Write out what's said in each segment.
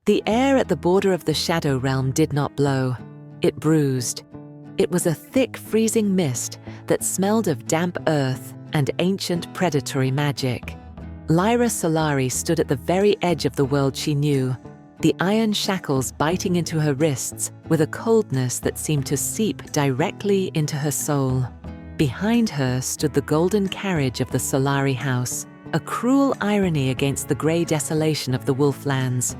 The air at the border of the shadow realm did not blow. It bruised. It was a thick, freezing mist that smelled of damp earth and ancient predatory magic. Lyra Solari stood at the very edge of the world she knew, the iron shackles biting into her wrists with a coldness that seemed to seep directly into her soul. Behind her stood the golden carriage of the Solari house, a cruel irony against the grey desolation of the Wolflands.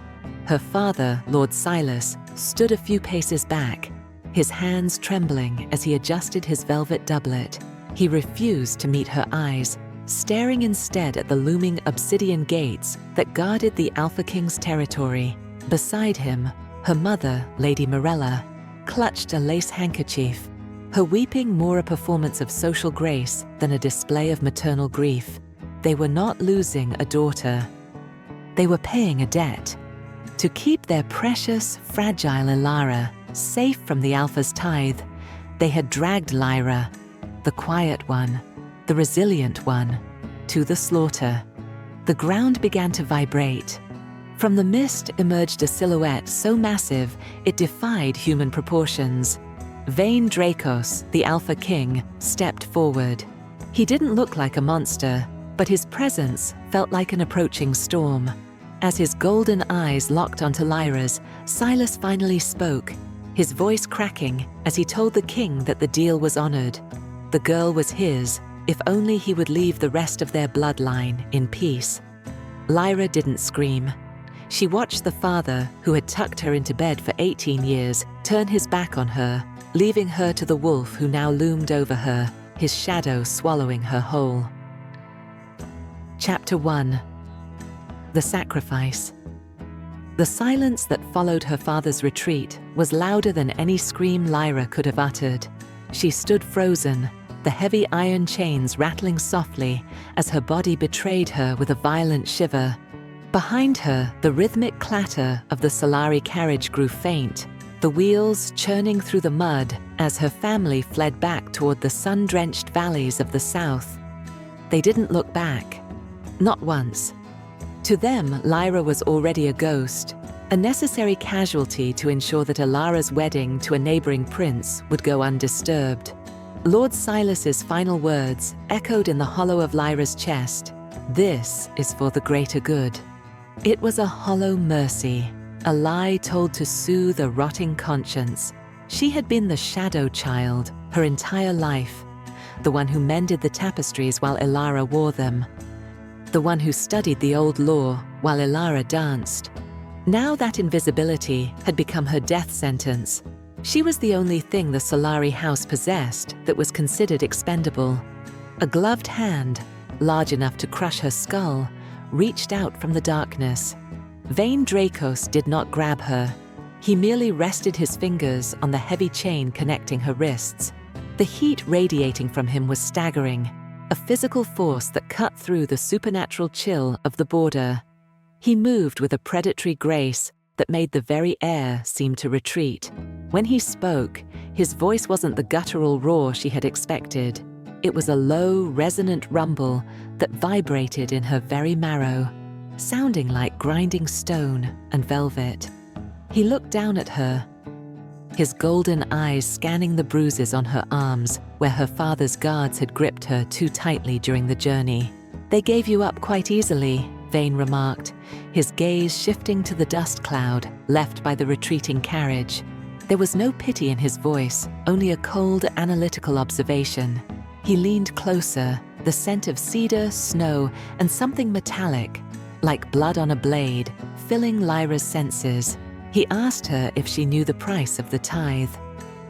Her father, Lord Silas, stood a few paces back, his hands trembling as he adjusted his velvet doublet. He refused to meet her eyes, staring instead at the looming obsidian gates that guarded the Alpha King's territory. Beside him, her mother, Lady Morella, clutched a lace handkerchief, her weeping more a performance of social grace than a display of maternal grief. They were not losing a daughter. They were paying a debt. To keep their precious, fragile Elara safe from the Alpha's tithe, they had dragged Lyra, the quiet one, the resilient one, to the slaughter. The ground began to vibrate. From the mist emerged a silhouette so massive it defied human proportions. Vane Drakos, the Alpha King, stepped forward. He didn't look like a monster, but his presence felt like an approaching storm. As his golden eyes locked onto Lyra's, Silas finally spoke, his voice cracking as he told the king that the deal was honored. The girl was his, if only he would leave the rest of their bloodline in peace. Lyra didn't scream. She watched the father, who had tucked her into bed for 18 years, turn his back on her, leaving her to the wolf who now loomed over her, his shadow swallowing her whole. Chapter 1. The Sacrifice. The silence that followed her father's retreat was louder than any scream Lyra could have uttered. She stood frozen, the heavy iron chains rattling softly as her body betrayed her with a violent shiver. Behind her, the rhythmic clatter of the Solari carriage grew faint, the wheels churning through the mud as her family fled back toward the sun-drenched valleys of the south. They didn't look back. Not once. To them, Lyra was already a ghost, a necessary casualty to ensure that Elara's wedding to a neighboring prince would go undisturbed. Lord Silas's final words echoed in the hollow of Lyra's chest. This is for the greater good. It was a hollow mercy, a lie told to soothe a rotting conscience. She had been the shadow child her entire life, the one who mended the tapestries while Elara wore them, the one who studied the old law while Elara danced. Now that invisibility had become her death sentence. She was the only thing the Solari house possessed that was considered expendable. A gloved hand, large enough to crush her skull, reached out from the darkness. Vane Drakos did not grab her. He merely rested his fingers on the heavy chain connecting her wrists. The heat radiating from him was staggering, a physical force that cut through the supernatural chill of the border. He moved with a predatory grace that made the very air seem to retreat. When he spoke, his voice wasn't the guttural roar she had expected. It was a low, resonant rumble that vibrated in her very marrow, sounding like grinding stone and velvet. He looked down at her, his golden eyes scanning the bruises on her arms where her father's guards had gripped her too tightly during the journey. "They gave you up quite easily," Vane remarked, his gaze shifting to the dust cloud left by the retreating carriage. There was no pity in his voice, only a cold, analytical observation. He leaned closer, the scent of cedar, snow, and something metallic, like blood on a blade, filling Lyra's senses. He asked her if she knew the price of the tithe.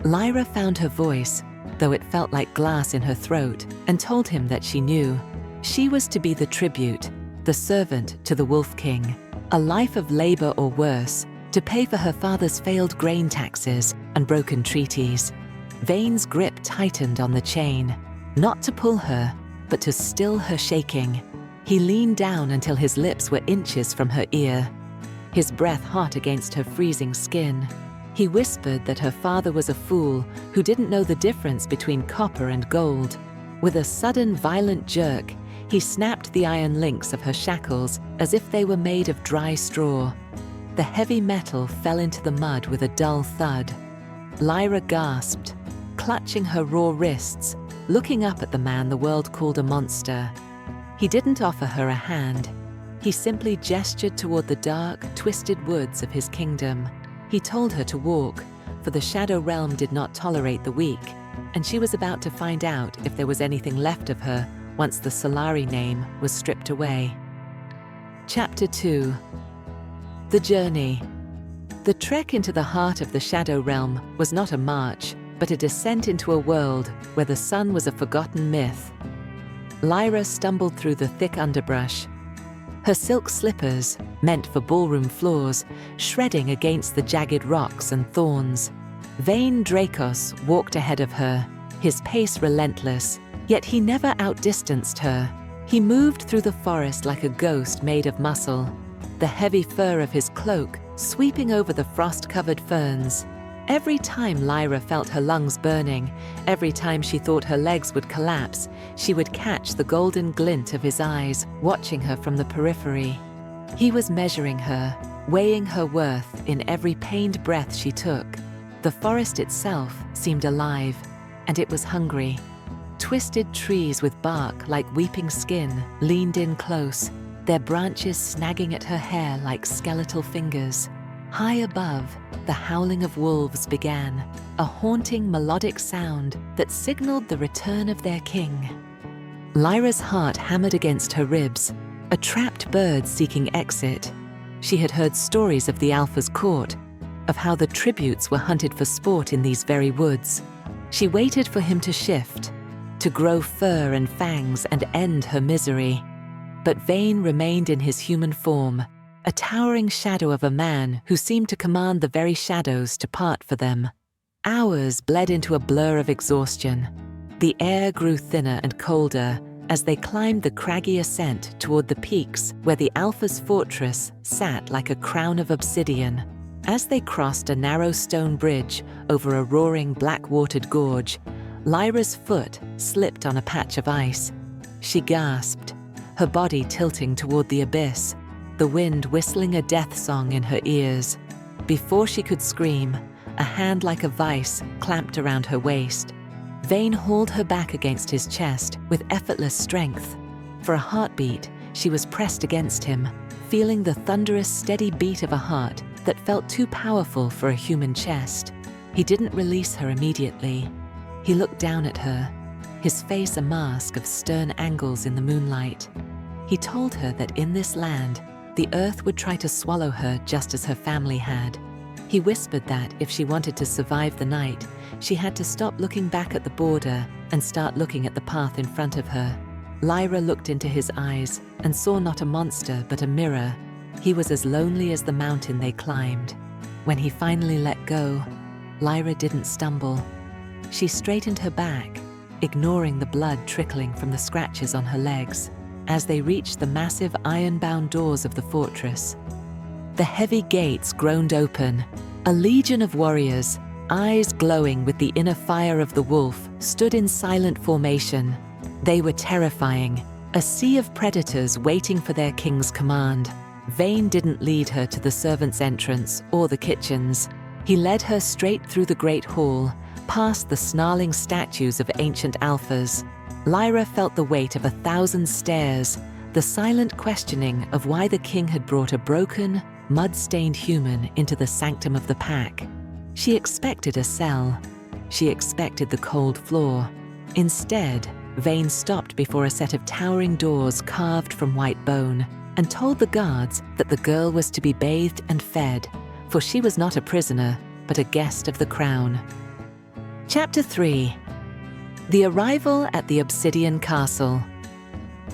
Lyra found her voice, though it felt like glass in her throat, and told him that she knew. She was to be the tribute, the servant to the Wolf King, a life of labor or worse, to pay for her father's failed grain taxes and broken treaties. Vane's grip tightened on the chain, not to pull her, but to still her shaking. He leaned down until his lips were inches from her ear, his breath hot against her freezing skin. He whispered that her father was a fool who didn't know the difference between copper and gold. With a sudden, violent jerk, he snapped the iron links of her shackles as if they were made of dry straw. The heavy metal fell into the mud with a dull thud. Lyra gasped, clutching her raw wrists, looking up at the man the world called a monster. He didn't offer her a hand. He simply gestured toward the dark, twisted woods of his kingdom. He told her to walk, for the Shadow Realm did not tolerate the weak, and she was about to find out if there was anything left of her once the Solari name was stripped away. Chapter 2. The Journey. The trek into the heart of the Shadow Realm was not a march, but a descent into a world where the sun was a forgotten myth. Lyra stumbled through the thick underbrush, her silk slippers, meant for ballroom floors, shredding against the jagged rocks and thorns. Vane Drakos walked ahead of her, his pace relentless, yet he never outdistanced her. He moved through the forest like a ghost made of muscle, the heavy fur of his cloak sweeping over the frost-covered ferns. Every time Lyra felt her lungs burning, every time she thought her legs would collapse, she would catch the golden glint of his eyes, watching her from the periphery. He was measuring her, weighing her worth in every pained breath she took. The forest itself seemed alive, and it was hungry. Twisted trees with bark like weeping skin leaned in close, their branches snagging at her hair like skeletal fingers. High above, the howling of wolves began, a haunting melodic sound that signaled the return of their king. Lyra's heart hammered against her ribs, a trapped bird seeking exit. She had heard stories of the Alpha's court, of how the tributes were hunted for sport in these very woods. She waited for him to shift, to grow fur and fangs and end her misery. But Vane remained in his human form, a towering shadow of a man who seemed to command the very shadows to part for them. Hours bled into a blur of exhaustion. The air grew thinner and colder as they climbed the craggy ascent toward the peaks where the Alpha's fortress sat like a crown of obsidian. As they crossed a narrow stone bridge over a roaring black-watered gorge, Lyra's foot slipped on a patch of ice. She gasped, her body tilting toward the abyss, the wind whistling a death song in her ears. Before she could scream, a hand like a vice clamped around her waist. Vane hauled her back against his chest with effortless strength. For a heartbeat, she was pressed against him, feeling the thunderous, steady beat of a heart that felt too powerful for a human chest. He didn't release her immediately. He looked down at her, his face a mask of stern angles in the moonlight. He told her that in this land, the earth would try to swallow her just as her family had. He whispered that if she wanted to survive the night, she had to stop looking back at the border and start looking at the path in front of her. Lyra looked into his eyes and saw not a monster but a mirror. He was as lonely as the mountain they climbed. When he finally let go, Lyra didn't stumble. She straightened her back, ignoring the blood trickling from the scratches on her legs. As they reached the massive iron-bound doors of the fortress, the heavy gates groaned open. A legion of warriors, eyes glowing with the inner fire of the wolf, stood in silent formation. They were terrifying, a sea of predators waiting for their king's command. Vane didn't lead her to the servants' entrance or the kitchens. He led her straight through the great hall, past the snarling statues of ancient alphas. Lyra felt the weight of 1,000 stares, the silent questioning of why the king had brought a broken, mud-stained human into the sanctum of the pack. She expected a cell. She expected the cold floor. Instead, Vane stopped before a set of towering doors carved from white bone and told the guards that the girl was to be bathed and fed, for she was not a prisoner, but a guest of the crown. Chapter 3. The arrival at the Obsidian Castle.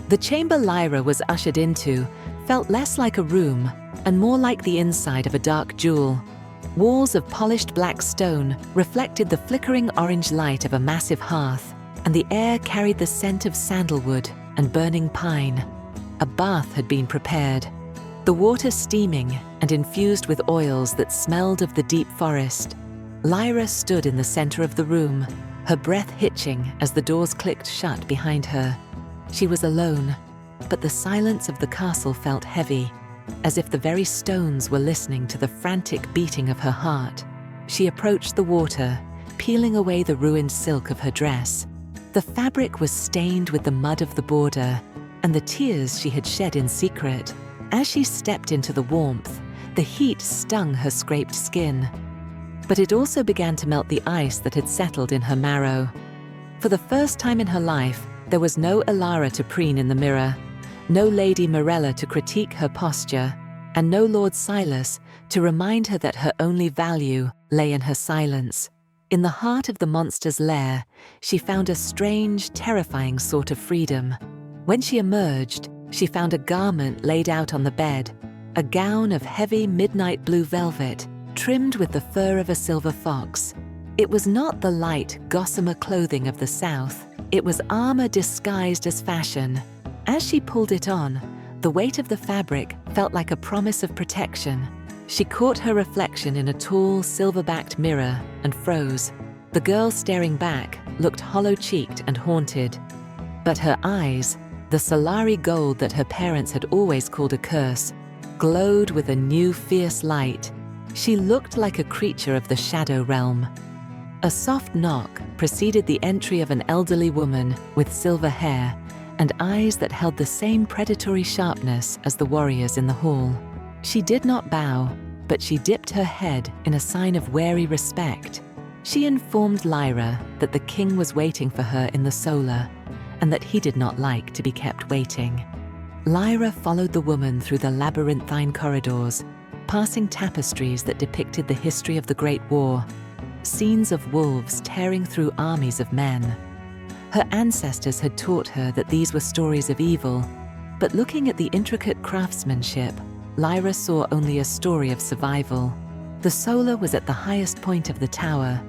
The chamber Lyra was ushered into felt less like a room and more like the inside of a dark jewel. Walls of polished black stone reflected the flickering orange light of a massive hearth, and the air carried the scent of sandalwood and burning pine. A bath had been prepared, the water steaming and infused with oils that smelled of the deep forest. Lyra stood in the center of the room, her breath hitching as the doors clicked shut behind her. She was alone, but the silence of the castle felt heavy. as if the very stones were listening to the frantic beating of her heart. She approached the water, peeling away the ruined silk of her dress. The fabric was stained with the mud of the border and the tears she had shed in secret. As she stepped into the warmth, the heat stung her scraped skin. But it also began to melt the ice that had settled in her marrow. For the first time in her life, there was no Elara to preen in the mirror, no Lady Morella to critique her posture, and no Lord Silas to remind her that her only value lay in her silence. In the heart of the monster's lair, she found a strange, terrifying sort of freedom. When she emerged, she found a garment laid out on the bed, a gown of heavy midnight blue velvet, trimmed with the fur of a silver fox. It was not the light, gossamer clothing of the South. It was armor disguised as fashion. As she pulled it on, the weight of the fabric felt like a promise of protection. She caught her reflection in a tall, silver-backed mirror and froze. The girl staring back looked hollow-cheeked and haunted. But her eyes, the Solari gold that her parents had always called a curse, glowed with a new fierce light. She looked like a creature of the shadow realm. A soft knock preceded the entry of an elderly woman with silver hair and eyes that held the same predatory sharpness as the warriors in the hall. She did not bow, but she dipped her head in a sign of wary respect. She informed Lyra that the king was waiting for her in the solar, and that he did not like to be kept waiting. Lyra followed the woman through the labyrinthine corridors, passing tapestries that depicted the history of the Great War, scenes of wolves tearing through armies of men. Her ancestors had taught her that these were stories of evil, but looking at the intricate craftsmanship, Lyra saw only a story of survival. The solar was at the highest point of the tower,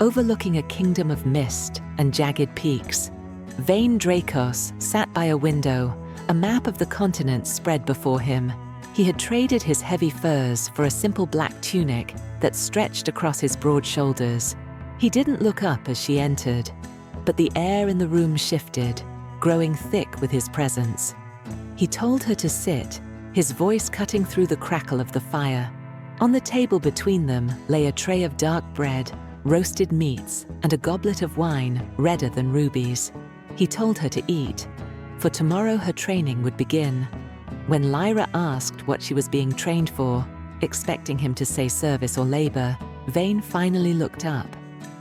overlooking a kingdom of mist and jagged peaks. Vane Drakos sat by a window, a map of the continent spread before him. He had traded his heavy furs for a simple black tunic that stretched across his broad shoulders. He didn't look up as she entered, but the air in the room shifted, growing thick with his presence. He told her to sit, his voice cutting through the crackle of the fire. On the table between them lay a tray of dark bread, roasted meats, and a goblet of wine redder than rubies. He told her to eat, for tomorrow her training would begin. When Lyra asked what she was being trained for, expecting him to say service or labor, Vane finally looked up.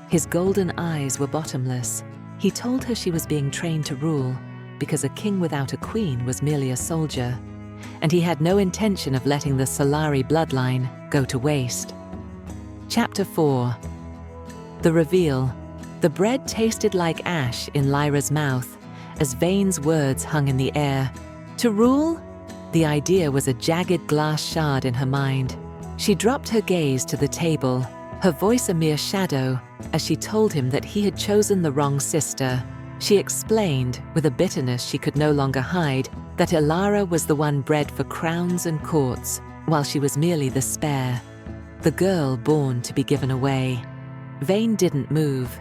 His golden eyes were bottomless. He told her she was being trained to rule, because a king without a queen was merely a soldier, and he had no intention of letting the Solari bloodline go to waste. Chapter 4. The reveal. The bread tasted like ash in Lyra's mouth, as Vane's words hung in the air. To rule? The idea was a jagged glass shard in her mind. She dropped her gaze to the table, her voice a mere shadow, as she told him that he had chosen the wrong sister. She explained, with a bitterness she could no longer hide, that Elara was the one bred for crowns and courts, while she was merely the spare, the girl born to be given away. Vane didn't move,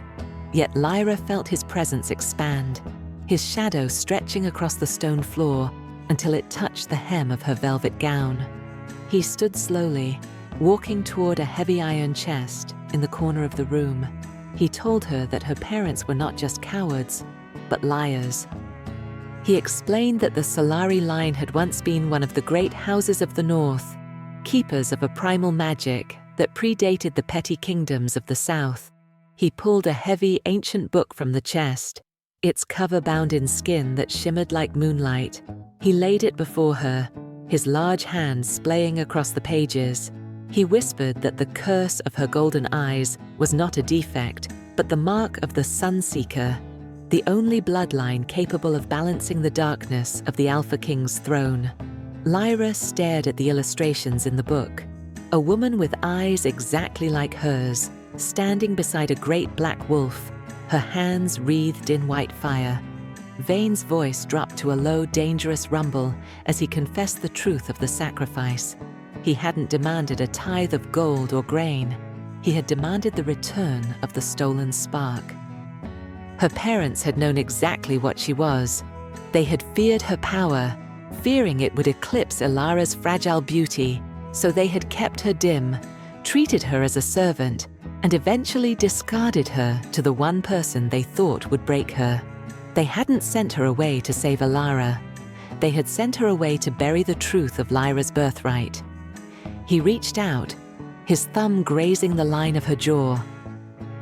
yet Lyra felt his presence expand, his shadow stretching across the stone floor until it touched the hem of her velvet gown. He stood slowly, walking toward a heavy iron chest in the corner of the room. He told her that her parents were not just cowards, but liars. He explained that the Solari line had once been one of the great houses of the North, keepers of a primal magic that predated the petty kingdoms of the South. He pulled a heavy, ancient book from the chest, its cover bound in skin that shimmered like moonlight. He laid it before her, his large hands splaying across the pages. He whispered that the curse of her golden eyes was not a defect, but the mark of the Sunseeker, the only bloodline capable of balancing the darkness of the Alpha King's throne. Lyra stared at the illustrations in the book. A woman with eyes exactly like hers, standing beside a great black wolf, her hands wreathed in white fire. Vane's voice dropped to a low, dangerous rumble as he confessed the truth of the sacrifice. He hadn't demanded a tithe of gold or grain. He had demanded the return of the stolen spark. Her parents had known exactly what she was. They had feared her power, fearing it would eclipse Elara's fragile beauty, so they had kept her dim, treated her as a servant, and eventually discarded her to the one person they thought would break her. They hadn't sent her away to save Elara. They had sent her away to bury the truth of Lyra's birthright. He reached out, his thumb grazing the line of her jaw.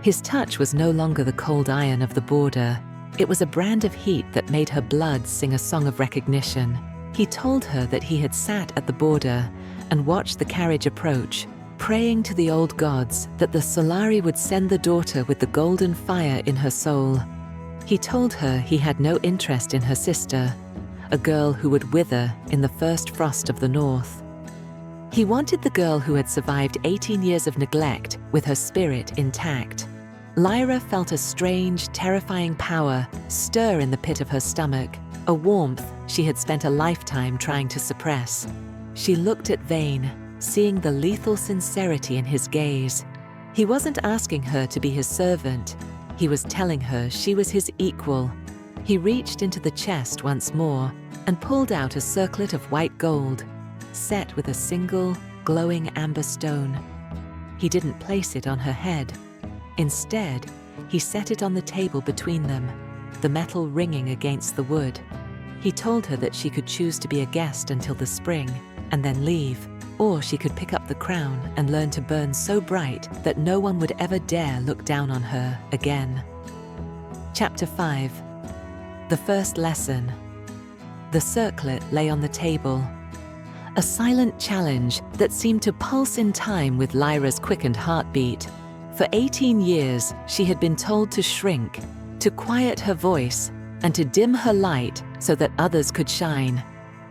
His touch was no longer the cold iron of the border. It was a brand of heat that made her blood sing a song of recognition. He told her that he had sat at the border and watched the carriage approach, praying to the old gods that the Solari would send the daughter with the golden fire in her soul. He told her he had no interest in her sister, a girl who would wither in the first frost of the north. He wanted the girl who had survived 18 years of neglect with her spirit intact. Lyra felt a strange, terrifying power stir in the pit of her stomach, a warmth she had spent a lifetime trying to suppress. She looked at Vane, seeing the lethal sincerity in his gaze. He wasn't asking her to be his servant. He was telling her she was his equal. He reached into the chest once more and pulled out a circlet of white gold, set with a single, glowing amber stone. He didn't place it on her head. Instead, he set it on the table between them, the metal ringing against the wood. He told her that she could choose to be a guest until the spring and then leave, or she could pick up the crown and learn to burn so bright that no one would ever dare look down on her again. Chapter 5. The first lesson. The circlet lay on the table, a silent challenge that seemed to pulse in time with Lyra's quickened heartbeat. For 18 years, she had been told to shrink, to quiet her voice, and to dim her light so that others could shine.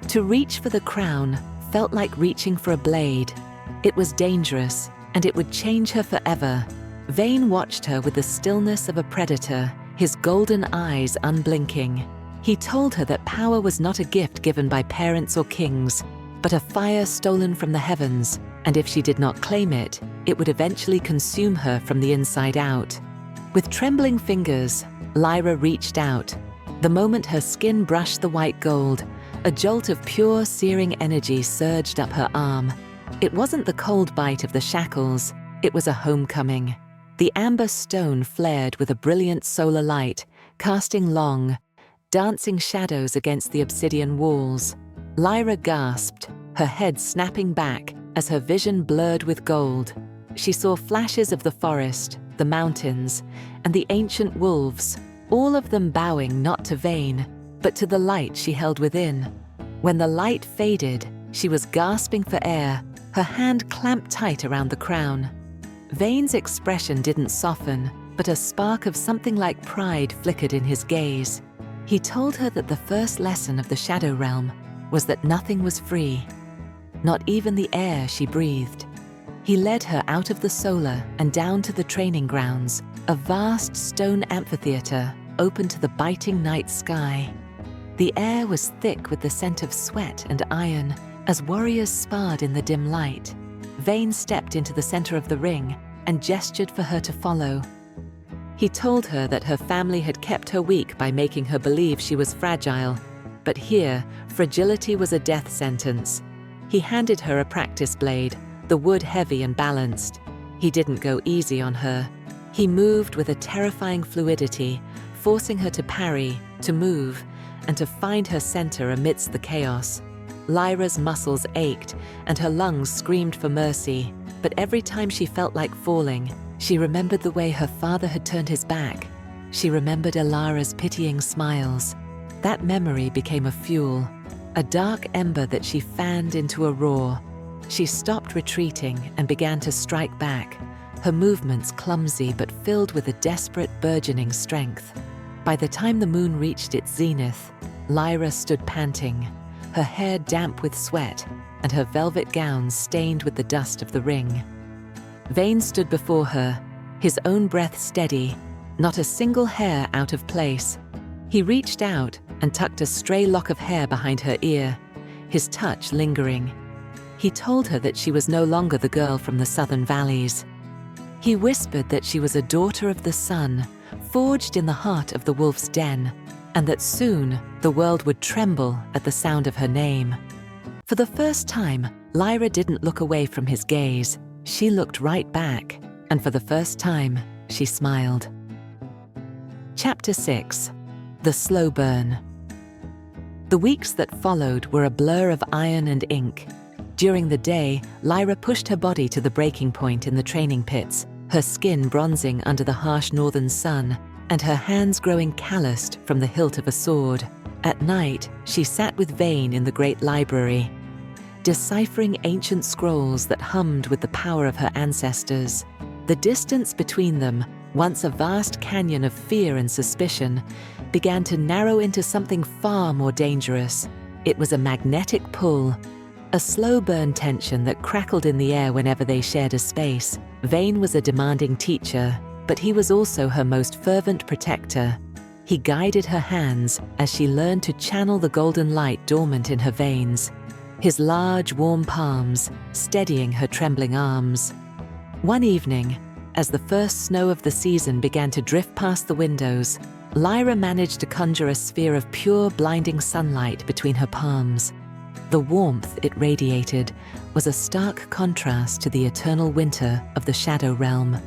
To reach for the crown felt like reaching for a blade. It was dangerous, and it would change her forever. Vane watched her with the stillness of a predator, his golden eyes unblinking. He told her that power was not a gift given by parents or kings, but a fire stolen from the heavens, and if she did not claim it, it would eventually consume her from the inside out. With trembling fingers, Lyra reached out. The moment her skin brushed the white gold, a jolt of pure, searing energy surged up her arm. It wasn't the cold bite of the shackles, it was a homecoming. The amber stone flared with a brilliant solar light, casting long, dancing shadows against the obsidian walls. Lyra gasped, her head snapping back as her vision blurred with gold. She saw flashes of the forest, the mountains, and the ancient wolves, all of them bowing not to Vane, but to the light she held within. When the light faded, she was gasping for air, her hand clamped tight around the crown. Vane's expression didn't soften, but a spark of something like pride flickered in his gaze. He told her that the first lesson of the Shadow Realm was that nothing was free, not even the air she breathed. He led her out of the solar and down to the training grounds, a vast stone amphitheater open to the biting night sky. The air was thick with the scent of sweat and iron as warriors sparred in the dim light. Vane stepped into the center of the ring and gestured for her to follow. He told her that her family had kept her weak by making her believe she was fragile, but here, fragility was a death sentence. He handed her a practice blade, the wood heavy and balanced. He didn't go easy on her. He moved with a terrifying fluidity, forcing her to parry, to move, and to find her center amidst the chaos. Lyra's muscles ached, and her lungs screamed for mercy, but every time she felt like falling, she remembered the way her father had turned his back. She remembered Elara's pitying smiles. That memory became a fuel, a dark ember that she fanned into a roar. She stopped retreating and began to strike back, her movements clumsy but filled with a desperate, burgeoning strength. By the time the moon reached its zenith, Lyra stood panting, her hair damp with sweat and her velvet gown stained with the dust of the ring. Vane stood before her, his own breath steady, not a single hair out of place. He reached out and tucked a stray lock of hair behind her ear, his touch lingering. He told her that she was no longer the girl from the southern valleys. He whispered that she was a daughter of the sun, forged in the heart of the wolf's den, and that soon The world would tremble at the sound of her name. For the first time, Lyra didn't look away from his gaze. She looked right back, and for the first time, she smiled. Chapter 6. The Slow Burn. The weeks that followed were a blur of iron and ink. During the day, Lyra pushed her body to the breaking point in the training pits, her skin bronzing under the harsh northern sun, and her hands growing calloused from the hilt of a sword. At night, she sat with Vane in the great library, deciphering ancient scrolls that hummed with the power of her ancestors. The distance between them, once a vast canyon of fear and suspicion, began to narrow into something far more dangerous. It was a magnetic pull, a slow burn tension that crackled in the air whenever they shared a space. Vane was a demanding teacher, but he was also her most fervent protector. He guided her hands as she learned to channel the golden light dormant in her veins, his large, warm palms steadying her trembling arms. One evening, as the first snow of the season began to drift past the windows, Lyra managed to conjure a sphere of pure, blinding sunlight between her palms. The warmth it radiated was a stark contrast to the eternal winter of the Shadow Realm.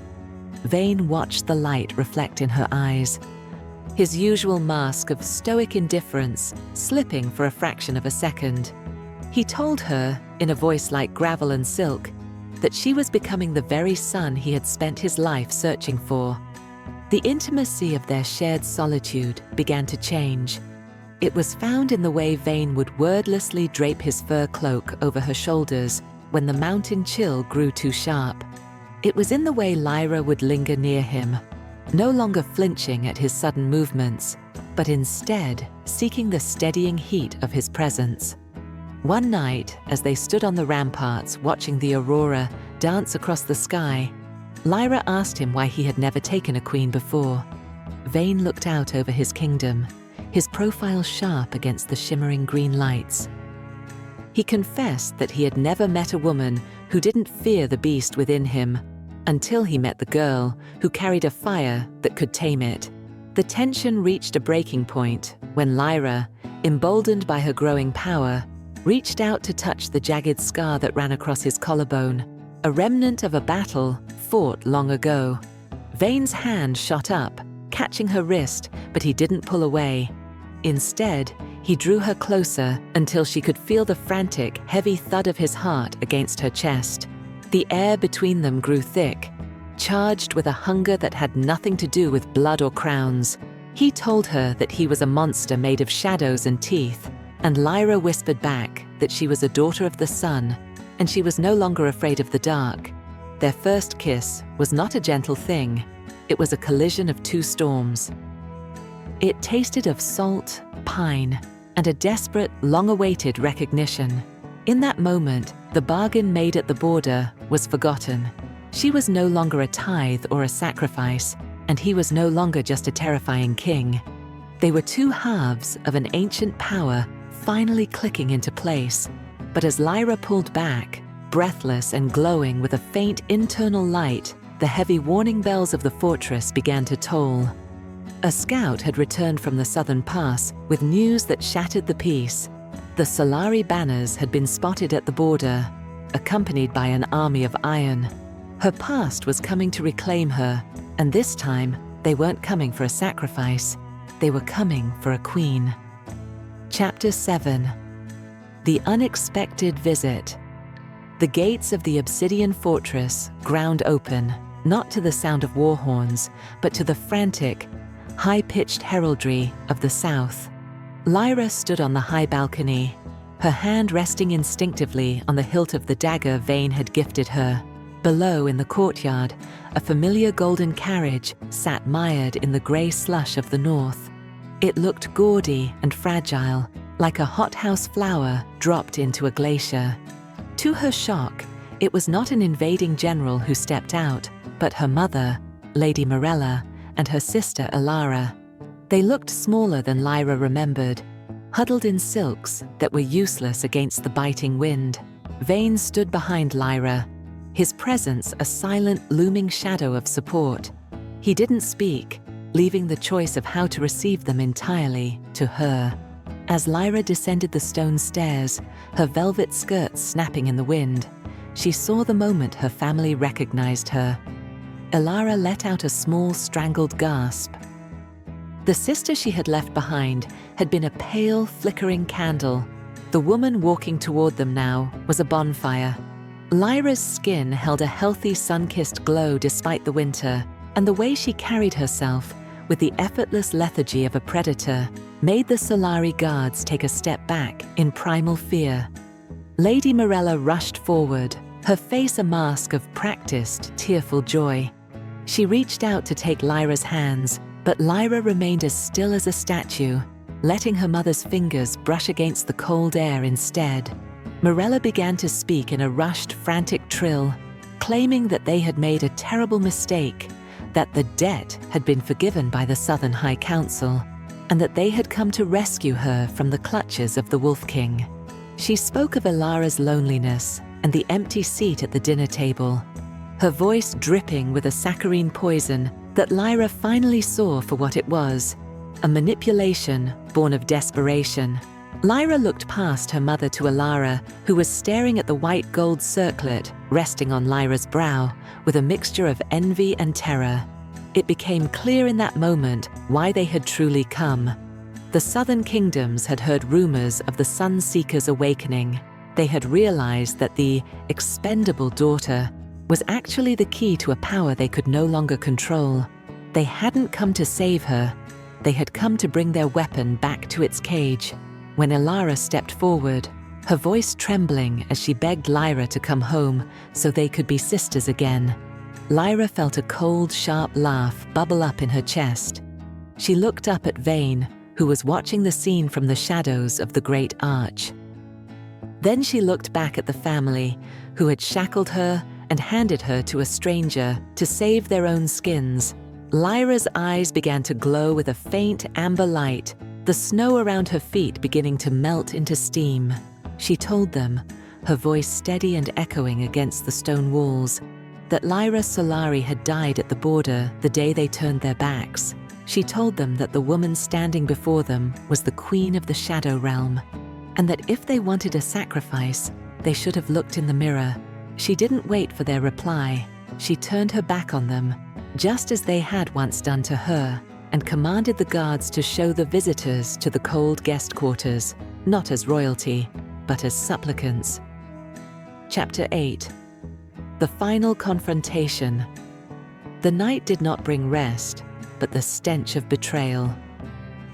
Vane watched the light reflect in her eyes, his usual mask of stoic indifference slipping for a fraction of a second. He told her, in a voice like gravel and silk, that she was becoming the very sun he had spent his life searching for. The intimacy of their shared solitude began to change. It was found in the way Vane would wordlessly drape his fur cloak over her shoulders when the mountain chill grew too sharp. It was in the way Lyra would linger near him, no longer flinching at his sudden movements, but instead seeking the steadying heat of his presence. One night, as they stood on the ramparts watching the aurora dance across the sky, Lyra asked him why he had never taken a queen before. Vane looked out over his kingdom, his profile sharp against the shimmering green lights. He confessed that he had never met a woman who didn't fear the beast within him, until he met the girl who carried a fire that could tame it. The tension reached a breaking point when Lyra, emboldened by her growing power, reached out to touch the jagged scar that ran across his collarbone, a remnant of a battle fought long ago. Vane's hand shot up, catching her wrist, but he didn't pull away. Instead, he drew her closer until she could feel the frantic, heavy thud of his heart against her chest. The air between them grew thick, charged with a hunger that had nothing to do with blood or crowns. He told her that he was a monster made of shadows and teeth, and Lyra whispered back that she was a daughter of the sun, and she was no longer afraid of the dark. Their first kiss was not a gentle thing. It was a collision of two storms. It tasted of salt, pine, and a desperate, long-awaited recognition. In that moment, the bargain made at the border was forgotten. She was no longer a tithe or a sacrifice, and he was no longer just a terrifying king. They were two halves of an ancient power finally clicking into place. But as Lyra pulled back, breathless and glowing with a faint internal light, the heavy warning bells of the fortress began to toll. A scout had returned from the southern pass with news that shattered the peace. The Solari banners had been spotted at the border, accompanied by an army of iron. Her past was coming to reclaim her, and this time they weren't coming for a sacrifice. They were coming for a queen. Chapter 7. The Unexpected Visit. The gates of the obsidian fortress ground open, not to the sound of war horns, but to the frantic, high-pitched heraldry of the south. Lyra stood on the high balcony, her hand resting instinctively on the hilt of the dagger Vane had gifted her. Below, in the courtyard, a familiar golden carriage sat mired in the grey slush of the north. It looked gaudy and fragile, like a hothouse flower dropped into a glacier. To her shock, it was not an invading general who stepped out, but her mother, Lady Morella, and her sister Elara. They looked smaller than Lyra remembered, huddled in silks that were useless against the biting wind. Vane stood behind Lyra, his presence a silent, looming shadow of support. He didn't speak, leaving the choice of how to receive them entirely to her. As Lyra descended the stone stairs, her velvet skirts snapping in the wind, she saw the moment her family recognized her. Elara let out a small, strangled gasp. The sister she had left behind had been a pale, flickering candle. The woman walking toward them now was a bonfire. Lyra's skin held a healthy, sun-kissed glow despite the winter, and the way she carried herself, with the effortless lethargy of a predator, made the Solari guards take a step back in primal fear. Lady Morella rushed forward, her face a mask of practiced, tearful joy. She reached out to take Lyra's hands, but Lyra remained as still as a statue, letting her mother's fingers brush against the cold air instead. Morella began to speak in a rushed, frantic trill, claiming that they had made a terrible mistake, that the debt had been forgiven by the Southern High Council, and that they had come to rescue her from the clutches of the Wolf King. She spoke of Elara's loneliness and the empty seat at the dinner table, her voice dripping with a saccharine poison that Lyra finally saw for what it was, a manipulation born of desperation. Lyra looked past her mother to Elara, who was staring at the white gold circlet resting on Lyra's brow with a mixture of envy and terror. It became clear in that moment why they had truly come. The southern kingdoms had heard rumors of the Sunseeker's awakening. They had realized that the expendable daughter was actually the key to a power they could no longer control. They hadn't come to save her. They had come to bring their weapon back to its cage. When Elara stepped forward, her voice trembling as she begged Lyra to come home so they could be sisters again, Lyra felt a cold, sharp laugh bubble up in her chest. She looked up at Vane, who was watching the scene from the shadows of the great arch. Then she looked back at the family, who had shackled her and handed her to a stranger to save their own skins. Lyra's eyes began to glow with a faint amber light, the snow around her feet beginning to melt into steam. She told them, her voice steady and echoing against the stone walls, that Lyra Solari had died at the border the day they turned their backs. She told them that the woman standing before them was the queen of the Shadow Realm, and that if they wanted a sacrifice, they should have looked in the mirror. She didn't wait for their reply. She turned her back on them, just as they had once done to her, and commanded the guards to show the visitors to the cold guest quarters, not as royalty, but as supplicants. Chapter 8. The final confrontation. The night did not bring rest, but the stench of betrayal.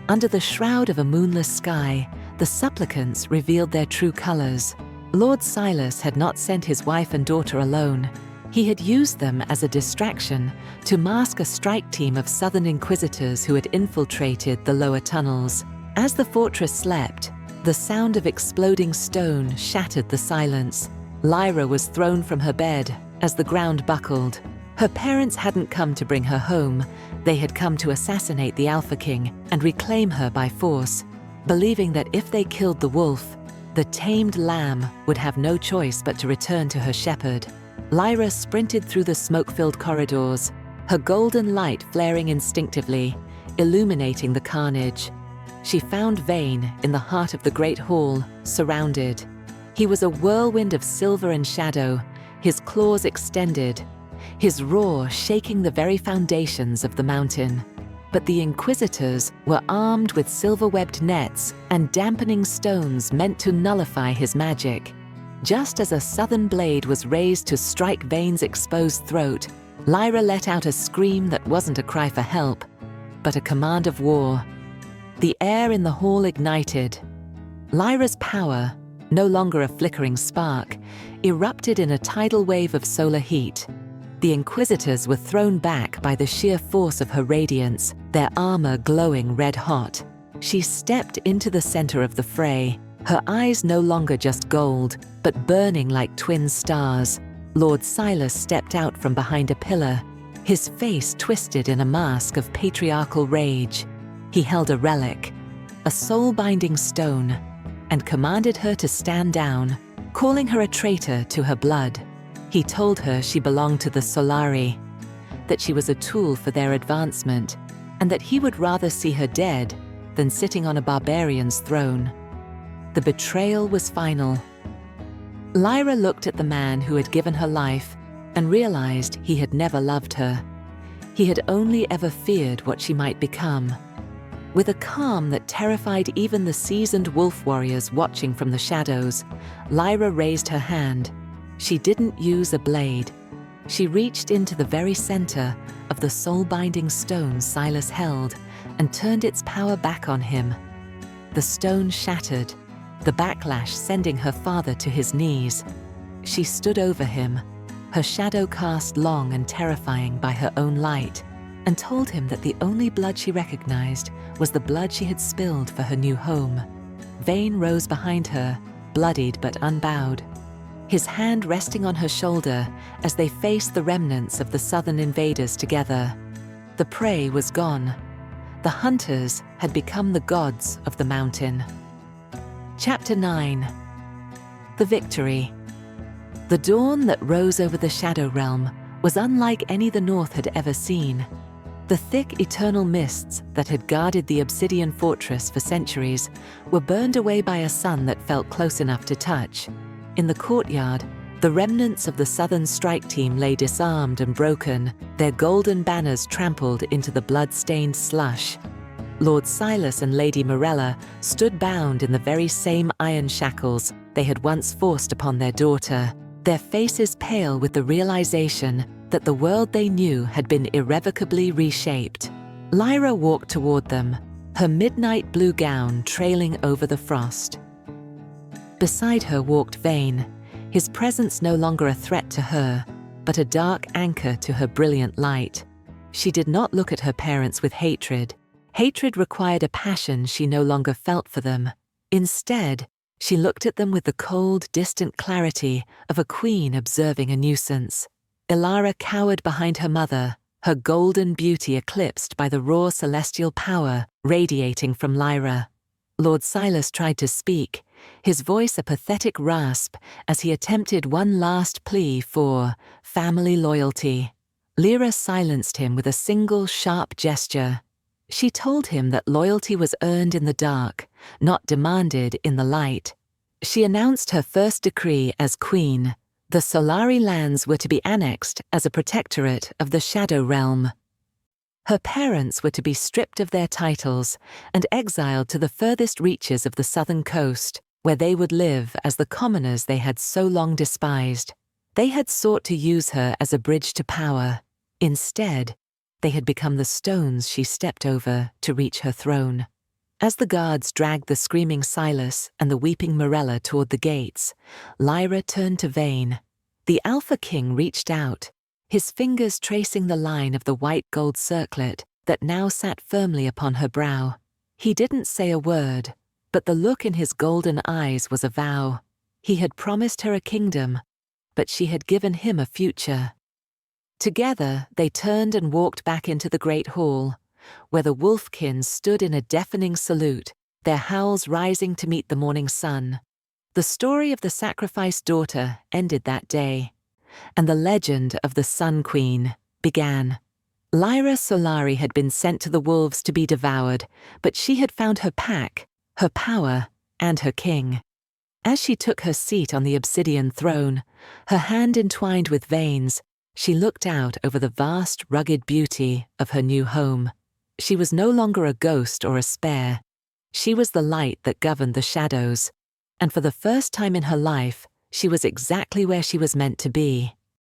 Under the shroud of a moonless sky, the supplicants revealed their true colors. Lord Silas had not sent his wife and daughter alone. He had used them as a distraction to mask a strike team of Southern Inquisitors who had infiltrated the lower tunnels. As the fortress slept, the sound of exploding stone shattered the silence. Lyra was thrown from her bed as the ground buckled. Her parents hadn't come to bring her home. They had come to assassinate the Alpha King and reclaim her by force, believing that if they killed the wolf, the tamed lamb would have no choice but to return to her shepherd. Lyra sprinted through the smoke-filled corridors, her golden light flaring instinctively, illuminating the carnage. She found Vane in the heart of the great hall, surrounded. He was a whirlwind of silver and shadow, his claws extended, his roar shaking the very foundations of the mountain. But the Inquisitors were armed with silver-webbed nets and dampening stones meant to nullify his magic. Just as a southern blade was raised to strike Vane's exposed throat, Lyra let out a scream that wasn't a cry for help, but a command of war. The air in the hall ignited. Lyra's power, no longer a flickering spark, erupted in a tidal wave of solar heat. The Inquisitors were thrown back by the sheer force of her radiance, their armor glowing red-hot. She stepped into the center of the fray, her eyes no longer just gold, but burning like twin stars. Lord Silas stepped out from behind a pillar, his face twisted in a mask of patriarchal rage. He held a relic, a soul-binding stone, and commanded her to stand down, calling her a traitor to her blood. He told her she belonged to the Solari, that she was a tool for their advancement, and that he would rather see her dead than sitting on a barbarian's throne. The betrayal was final. Lyra looked at the man who had given her life and realized he had never loved her. He had only ever feared what she might become. With a calm that terrified even the seasoned wolf warriors watching from the shadows, Lyra raised her hand. She didn't use a blade. She reached into the very center of the soul-binding stone Silas held and turned its power back on him. The stone shattered, the backlash sending her father to his knees. She stood over him, her shadow cast long and terrifying by her own light, and told him that the only blood she recognized was the blood she had spilled for her new home. Vane rose behind her, bloodied but unbowed, his hand resting on her shoulder as they faced the remnants of the southern invaders together. The prey was gone. The hunters had become the gods of the mountain. Chapter 9. The Victory. The dawn that rose over the Shadow Realm was unlike any the North had ever seen. The thick eternal mists that had guarded the obsidian fortress for centuries were burned away by a sun that felt close enough to touch. In the courtyard, the remnants of the Southern Strike Team lay disarmed and broken, their golden banners trampled into the blood-stained slush. Lord Silas and Lady Morella stood bound in the very same iron shackles they had once forced upon their daughter, their faces pale with the realization that the world they knew had been irrevocably reshaped. Lyra walked toward them, her midnight blue gown trailing over the frost. Beside her walked Vane, his presence no longer a threat to her, but a dark anchor to her brilliant light. She did not look at her parents with hatred. Hatred required a passion she no longer felt for them. Instead, she looked at them with the cold, distant clarity of a queen observing a nuisance. Elara cowered behind her mother, her golden beauty eclipsed by the raw celestial power radiating from Lyra. Lord Silas tried to speak, his voice a pathetic rasp as he attempted one last plea for family loyalty. Lyra silenced him with a single sharp gesture. She told him that loyalty was earned in the dark, not demanded in the light. She announced her first decree as queen. The Solari lands were to be annexed as a protectorate of the Shadow Realm. Her parents were to be stripped of their titles and exiled to the furthest reaches of the southern coast, where they would live as the commoners they had so long despised. They had sought to use her as a bridge to power. Instead, they had become the stones she stepped over to reach her throne. As the guards dragged the screaming Silas and the weeping Morella toward the gates, Lyra turned to Vane. The Alpha King reached out, his fingers tracing the line of the white gold circlet that now sat firmly upon her brow. He didn't say a word, but the look in his golden eyes was a vow. He had promised her a kingdom, but she had given him a future. Together, they turned and walked back into the great hall, where the wolfkin stood in a deafening salute, their howls rising to meet the morning sun. The story of the sacrificed daughter ended that day, and the legend of the Sun Queen began. Lyra Solari had been sent to the wolves to be devoured, but she had found her pack, her power, and her king. As she took her seat on the obsidian throne, her hand entwined with Vane's, she looked out over the vast, rugged beauty of her new home. She was no longer a ghost or a spare. She was the light that governed the shadows, and for the first time in her life, she was exactly where she was meant to be.